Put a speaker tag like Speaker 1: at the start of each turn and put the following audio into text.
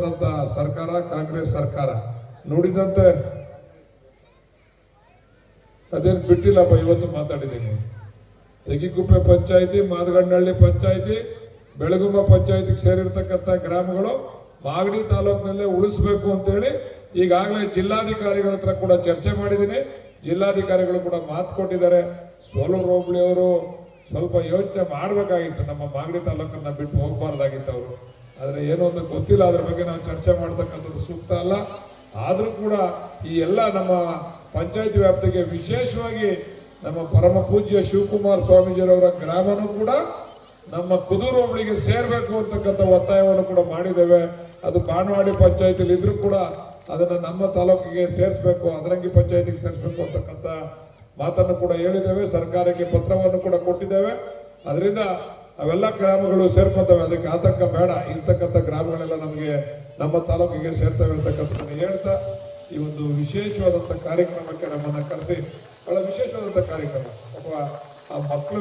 Speaker 1: ಅದ್ಭುತವಾದಂತ ಸರ್ಕಾರ ಕಾಂಗ್ರೆಸ್ ಸರ್ಕಾರ. ನುಡಿದಂತೆ ಅದೇನು ಬಿಟ್ಟಿಲ್ಲಪ್ಪ, ಇವತ್ತು ಮಾತಾಡಿದ್ದೀನಿ. ತೆಗಿಕುಪ್ಪೆ ಪಂಚಾಯಿತಿ, ಮಾದಗಂಡಹಳ್ಳಿ ಪಂಚಾಯಿತಿ, ಬೆಳಗುಂಬ ಪಂಚಾಯಿತಿಗೆ ಸೇರಿರ್ತಕ್ಕಂಥ ಗ್ರಾಮಗಳು ಮಾಗಡಿ ತಾಲೂಕಿನಲ್ಲೇ ಉಳಿಸ್ಬೇಕು ಅಂತೇಳಿ ಈಗಾಗಲೇ ಜಿಲ್ಲಾಧಿಕಾರಿಗಳ ಹತ್ರ ಕೂಡ ಚರ್ಚೆ ಮಾಡಿದ್ದೀನಿ. ಜಿಲ್ಲಾಧಿಕಾರಿಗಳು ಕೂಡ ಮಾತು ಕೊಟ್ಟಿದ್ದಾರೆ. ಸೋಲೂರು ಹೋಬಳಿ ಅವರು ಸ್ವಲ್ಪ ಯೋಚನೆ ಮಾಡಬೇಕಾಗಿತ್ತು, ನಮ್ಮ ಮಾಗಡಿ ತಾಲೂಕನ್ನ ಬಿಟ್ಟು ಹೋಗಬಾರ್ದಾಗಿತ್ತು ಅವರು. ಆದರೆ ಏನೋ ಒಂದು ಗೊತ್ತಿಲ್ಲ, ಅದ್ರ ಬಗ್ಗೆ ನಾವು ಚರ್ಚೆ ಮಾಡ್ತಕ್ಕಂಥದ್ದು ಸೂಕ್ತ ಅಲ್ಲ. ಆದರೂ ಕೂಡ ಈ ಎಲ್ಲ ನಮ್ಮ ಪಂಚಾಯತಿ ವ್ಯಾಪ್ತಿಗೆ ವಿಶೇಷವಾಗಿ ನಮ್ಮ ಪರಮ ಪೂಜ್ಯ ಶಿವಕುಮಾರ ಸ್ವಾಮೀಜಿಯವರ ಗ್ರಾಮನೂ ಕೂಡ ನಮ್ಮ ಕುದೂರು ಹೋಬಳಿಗೆ ಸೇರ್ಬೇಕು ಅಂತಕ್ಕಂಥ ಒತ್ತಾಯವನ್ನು ಕೂಡ ಮಾಡಿದ್ದೇವೆ. ಅದು ಬಾಣವಾಡಿ ಪಂಚಾಯತಿಲಿ ಇದ್ರೂ ಕೂಡ ಅದನ್ನ ನಮ್ಮ ತಾಲೂಕಿಗೆ ಸೇರಿಸಬೇಕು, ಅದರಂಗಿ ಪಂಚಾಯತಿಗೆ ಸೇರಿಸಬೇಕು ಅಂತಕ್ಕಂಥ ಮಾತನ್ನು ಕೂಡ ಹೇಳಿದ್ದೇವೆ. ಸರ್ಕಾರಕ್ಕೆ ಪತ್ರವನ್ನು ಕೂಡ ಕೊಟ್ಟಿದ್ದೇವೆ. ಅದರಿಂದ ಅವೆಲ್ಲ ಗ್ರಾಮಗಳು ಸೇರ್ಕೊತವೆ, ಅದಕ್ಕೆ ಆತಂಕ ಬೇಡ. ಇಂತಕ್ಕಂಥ ಗ್ರಾಮಗಳೆಲ್ಲ ನಮಗೆ ನಮ್ಮ ತಾಲೂಕಿಗೆ ಸೇರ್ತವೆ ಅಂತಕ್ಕಂಥದ್ದನ್ನು ಹೇಳ್ತಾ ಈ ಒಂದು ವಿಶೇಷವಾದಂಥ ಕಾರ್ಯಕ್ರಮಕ್ಕೆ ನಮ್ಮನ್ನ ಕರೆಸಿ, ಬಹಳ ವಿಶೇಷವಾದಂಥ ಕಾರ್ಯಕ್ರಮ. ಅಥವಾ ಆ ಮಕ್ಕಳು